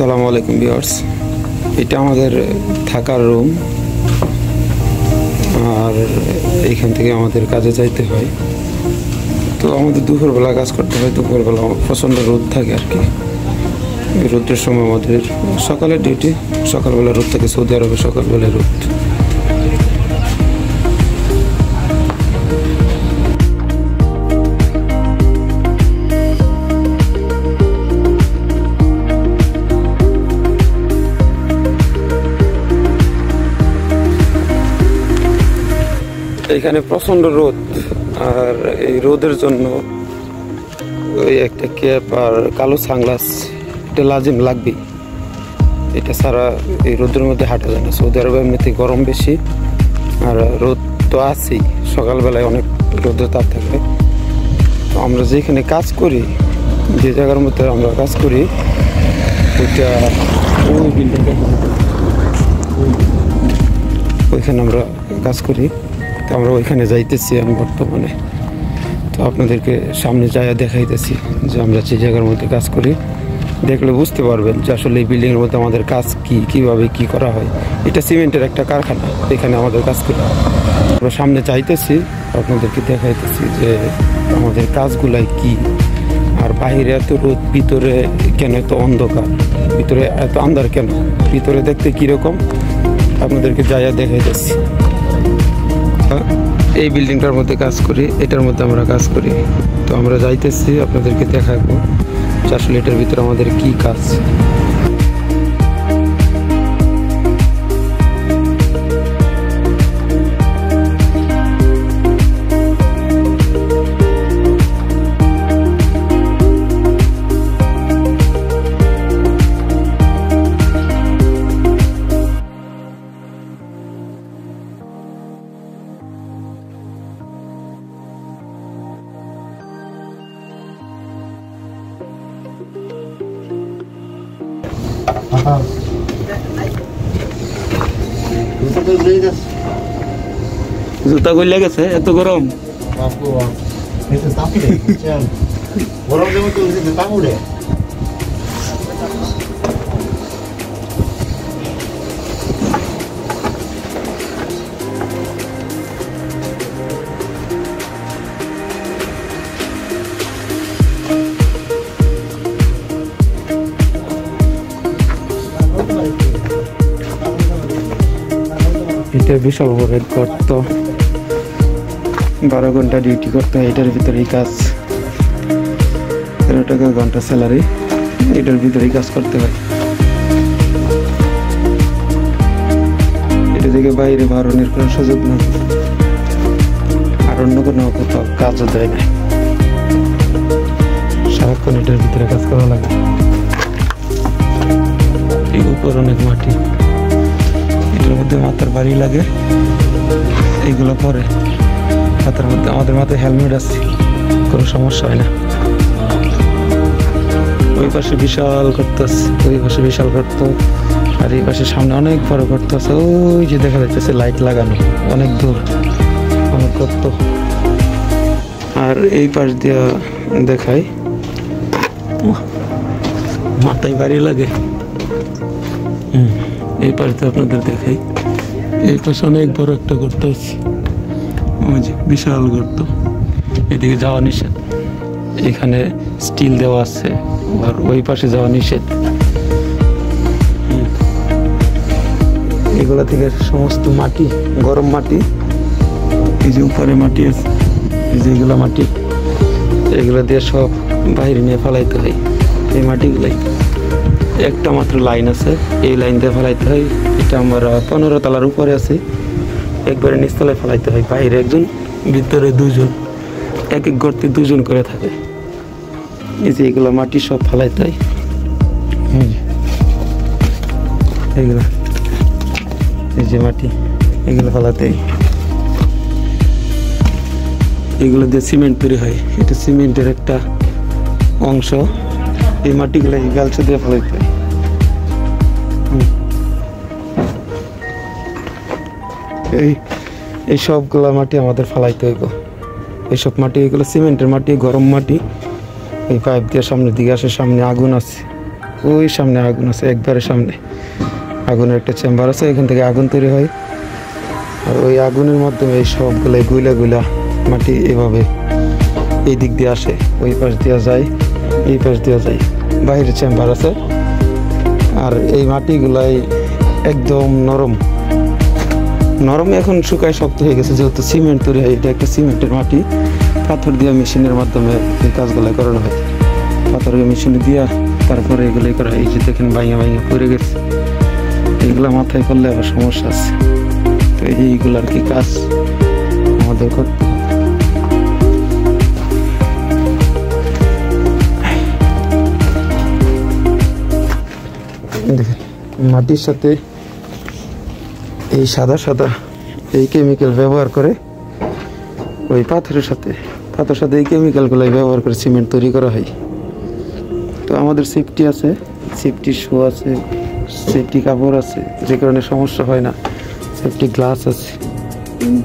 আসসালামু আলাইকুম ভিউয়ার্স, এটা আমাদের থাকার রুম। আর এইখান থেকে আমাদের কাজে যাইতে হয়। তো আমাদের দুপুরবেলা কাজ করতে হয়। দুপুরবেলা প্রচণ্ড রোদ থাকে আর কি। এই রোদের সময় আমাদের সকালের ডিউটি, সকালবেলা রোদ থাকে। সৌদি আরবে সকালবেলায় রোদ। এখানে প্রচণ্ড রোদ, আর এই রোদের জন্য ওই একটা ক্যাপ আর কালো সানগ্লাস এটা লাজিম লাগবেই। এটা ছাড়া এই রোদের মধ্যে হাঁটা যায় না। সৌদি আরবে এমনিতে গরম বেশি, আর রোদ তো আছেই। সকালবেলায় অনেক রোদের তাপ থাকে। তো আমরা যেখানে কাজ করি, যে জায়গার মধ্যে আমরা কাজ করি, ওইটা ওই বিল্ডিংটা, ওইখানে আমরা কাজ করি। তো আমরা ওইখানে যাইতেছি আমি বর্তমানে। তো আপনাদেরকে সামনে যাইয়া দেখাইতেছি যে আমরা যে জায়গার মধ্যে কাজ করি। দেখলে বুঝতে পারবেন যে আসলে এই বিল্ডিংয়ের মধ্যে আমাদের কাজ কীভাবে কী করা হয়। এটা সিমেন্টের একটা কারখানা, এখানে আমাদের কাজ করি। আমরা সামনে চাইতেছি, আপনাদেরকে দেখাইতেছি যে আমাদের কাজগুলাই কি। আর বাইরে এত রোদ, ভিতরে কেন এত অন্ধকার, ভিতরে এত আন্ধার কেন, ভিতরে দেখতে কীরকম আপনাদেরকে যাইয়া দেখাইতেছি। এই বিল্ডিংটার মধ্যে কাজ করি, এটার মধ্যে আমরা কাজ করি। তো আমরা যাইতেছি, আপনাদেরকে দেখাবো যে আসলে এটার ভিতরে আমাদের কি কাজ। জুতা গলে গেছে, এত গরম। এটা বিশাল বড় গর্ত, 12 ঘন্টা ডিউটি করতে হয়। এটার ভিতরেই কাজ, 13 টাকা ঘন্টা স্যালারি। এটার ভিতরেই কাজ করতে হয়। এটা থেকে বাইরে বাড়ানোর কোনো সুযোগ নেই, আর অন্য কোনো কোথাও কাজও দেয় না। সারাক্ষণ এটার ভিতরে কাজ করা লাগে। এই উপর অনেক মাটি, এটার মধ্যে মাথার বাড়ি লাগে। এইগুলো পরে মাথার মধ্যে, আমাদের মাথায় হেলমেট আছে, কোনো সমস্যা হয় না। ওই পাশে বিশাল গর্ত আছে, ওই পাশে বিশাল গর্ত, আর এই পাশে সামনে অনেক বড় গর্ত আছে। ওই যে দেখা যাচ্ছে লাইট লাগানো, অনেক দূর, অনেক গর্ত। আর এই পাশ দিয়ে দেখাই, মাথায় বাড়ি লাগে। এই পাশে আপনাদের দেখাই, এই পাশে অনেক বড় একটা গর্ত আছে, বিশাল গর্ত। এদিকে যাওয়া নিষেধ, এখানে স্টিল দেওয়া আছে, আর ওই পাশে যাওয়া নিষেধ। এগুলা থেকে সমস্ত মাটি, গরম মাটি, এই যে উপরে মাটি আছে, এই যে এগুলা মাটি, এগুলা দিয়ে সব বাইরে নিয়ে ফেলাইতে হয়। এই মাটিগুলাই একটা মাত্র লাইন আছে, এই লাইন দিয়ে ফেলাইতে হয়। এটা আমরা 15 তলার উপরে আছে, একবারে নিচতলায় ফেলাইতে হয়। বাইরে একজন, ভিতরে দুজন, এক এক গর্তে দুজন করে থাকে। এই যে এগুলো মাটি সব ফেলাইতে হয়। এইগুলো, এই যে মাটি, এগুলো ফেলাতে হয়। এগুলো দিয়ে সিমেন্ট তৈরি হয়। এটা সিমেন্টের একটা অংশ। এই মাটিগুলো এই গালসা দিয়ে ফেলাইতে হয়। এই সবগুলা মাটি আমাদের ফেলাইতে হইব। এইসব মাটি, এগুলো সিমেন্টের মাটি, গরম মাটি। এই পাইপ দিয়ে সামনের দিকে আসে, সামনে আগুন আছে, ওই সামনে আগুন আছে, একবারে সামনে আগুনের একটা চেম্বার আছে, এখান থেকে আগুন তৈরি হয়। আর ওই আগুনের মাধ্যমে এই সবগুলো গুইলা গুইলা মাটি এভাবে এই দিক দিয়ে আসে, ওই পাশ দিয়ে যায়, এই পাশ দিয়ে যায়, বাইরে চেম্বার আছে। আর এই মাটিগুলাই একদম নরম নরম, এখন শুকায় শক্ত হয়ে গেছে, যেহেতু সিমেন্ট তৈরি হয়। এটা একটা সিমেন্টের মাটি, পাথর দিয়ে মেশিনের মাধ্যমে এই কাজগুলো করানো হয়। পাথরকে মেশিনে দিয়া তারপরে এগুলোই করা হয়। এই যে দেখেন ভাঙা ভাঙা পড়ে গেছে, এইগুলো মাথায় করলে আবার সমস্যা আছে। তো এইগুলো আর কি কাজ আমাদের করতে হবে। দেখেন মাটির সাথে এই সাদা সাদা এই কেমিক্যাল ব্যবহার করে, ওই পাথরের সাথে এই কেমিক্যালগুলো ব্যবহার করে সিমেন্ট তৈরি করা হয়। তো আমাদের সেফটি আছে, সেফটি শু আছে, সেফটি কাপড় আছে, যে কারণে সমস্যা হয় না। সেফটি গ্লাস আছে,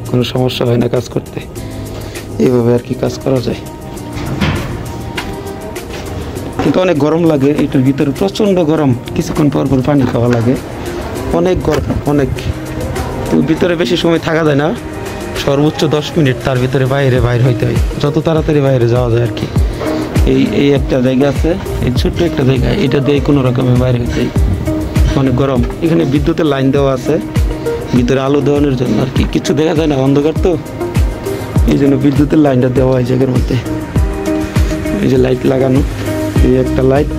কোনো সমস্যা হয় না কাজ করতে। এইভাবে আর কি কাজ করা যায়। কিন্তু অনেক গরম লাগে, এটার ভিতরে প্রচণ্ড গরম, কিছুক্ষণ পর পর পানি খাওয়া লাগে, অনেক গরম অনেক। তো ভিতরে বেশি সময় থাকা যায় না, সর্বোচ্চ 10 মিনিট, তার ভিতরে বাইরে হইতে হয়, যত তাড়াতাড়ি বাইরে যাওয়া যায় আর কি। এই একটা জায়গা আছে, এই ছোট্ট একটা জায়গা, এটা দিয়ে কোনো রকমে বাইরে হইতে হয়, অনেক গরম। এখানে বিদ্যুতের লাইন দেওয়া আছে ভিতরে আলো দেওয়ানোর জন্য আর কি, কিছু দেখা যায় না, অন্ধকার তো, এই জন্য বিদ্যুতের লাইনটা দেওয়া হয় জায়গার মধ্যে। এই যে লাইট লাগানো, এই একটা লাইট,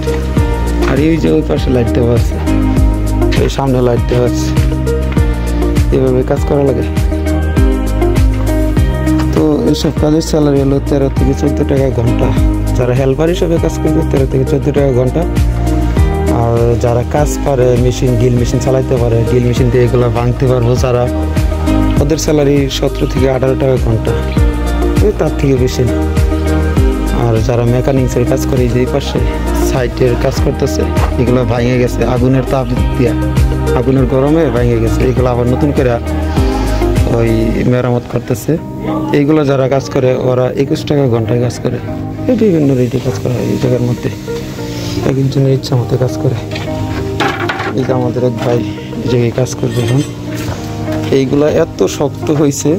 আর এই যে ওই পাশে লাইট দেওয়া আছে, এই সামনে লাইট দেওয়া আছে। এভাবে কাজ করা লাগে। তো এইসব কাজের স্যালারি হলো 13 থেকে 14 টাকা ঘন্টা। যারা হেল্পার হিসেবে কাজ করবে 13 থেকে 14 টাকা ঘন্টা। আর যারা কাজ পারে, মেশিন ড্রিল মেশিন চালাইতে পারে, ড্রিল মেশিন দিয়ে এগুলো ভাঙতে পারবো যারা, ওদের স্যালারি 17 থেকে 18 টাকা ঘন্টা, তার থেকে বেশি না। আর যারা মেকানিক্সের কাজ করে, যে পাশে সাইটের কাজ করতেছে, এগুলো ভাঙে গেছে আগুনের তাপ দিয়া, আগুনের গরমে ভেঙে গেছে, এগুলো আবার নতুন করে ওই মেরামত করতেছে। এইগুলো যারা কাজ করে ওরা 21 টাকা ঘন্টায় কাজ করে। এই বিভিন্ন রেটে কাজ করা হয় এই জায়গার মধ্যে, এক একজনের ইচ্ছা মতো কাজ করে। এটা আমাদের এক ভাই এই জায়গায় কাজ করবে এখন। এইগুলা এত শক্ত হয়েছে,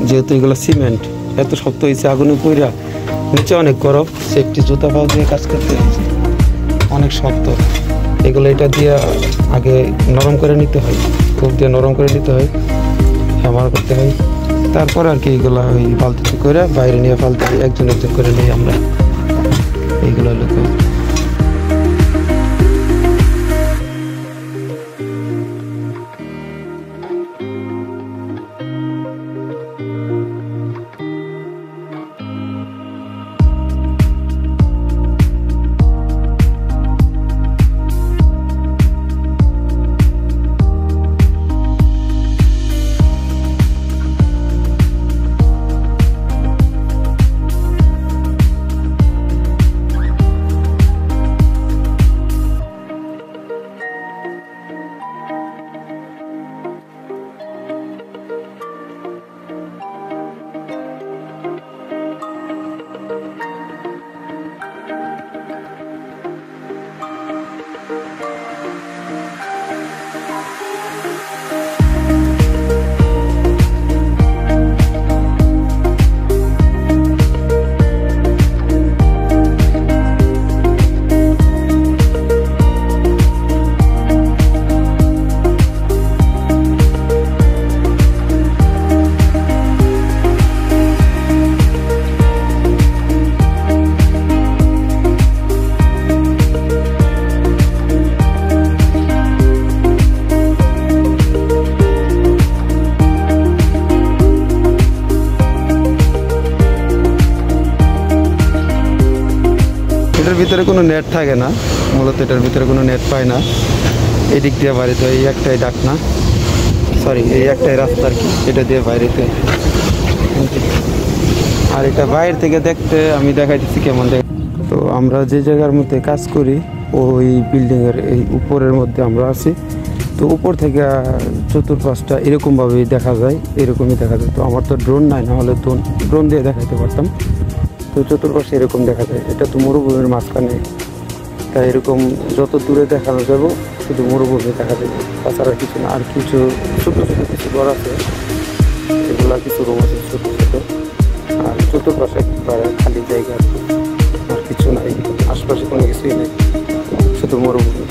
যেহেতু এগুলো সিমেন্ট, এত শক্ত হয়েছে, আগুনে পইরা নিচে অনেক গরম, সেফটি জুতা পাওয়া দিয়ে কাজ করতে হয়েছে, অনেক শক্ত। এগুলো এটা দিয়ে আগে নরম করে নিতে হয়, খুব দিয়ে নরম করে নিতে হয়, হ্যামার করতে হয়, তারপর আর কি এগুলো ওই বালতিতে করে বাইরে নিয়ে ফালতে হয়, একজন করে নিই আমরা। এইগুলো লোক ভিতরে কোনো নেট থাকে না, মূলত এটার ভিতরে কোনো নেট পায় না। এদিক দিয়ে বাড়িতে এই একটাই ডাক না, সরি এই একটাই রাস্তা আর কি, এটা দিয়ে বাইরেতে। আর এটা বাইরে থেকে দেখতে আমি দেখাই দিচ্ছি কেমন দেখ। তো আমরা যে জায়গার মধ্যে কাজ করি ওই বিল্ডিংয়ের এই উপরের মধ্যে আমরা আছি। তো উপর থেকে চতুর্পাশটা এরকমভাবেই দেখা যায়, এরকমই দেখা যায়। তো আমার তো ড্রোন নাই, না হলে ড্রোন দিয়ে দেখাইতে পারতাম। তো চতুর্পাশে এরকম দেখা যায়। এটা তো মরুভূমির মাঝখানে, তাই এরকম যত দূরে দেখানো যাব শুধু মরুভূমি দেখা যাবে, তাছাড়া কিছু না। আর কিছু ছোটো ছোটো কিছু ঘর আছে, এগুলা কিছু রুম আছে ছোটো ছোটো, আর চতুর্পাশে খালি জায়গা, আর কিছু নাই, আশপাশে কোনো কিছুই নেই, শুধু মরুভূমি।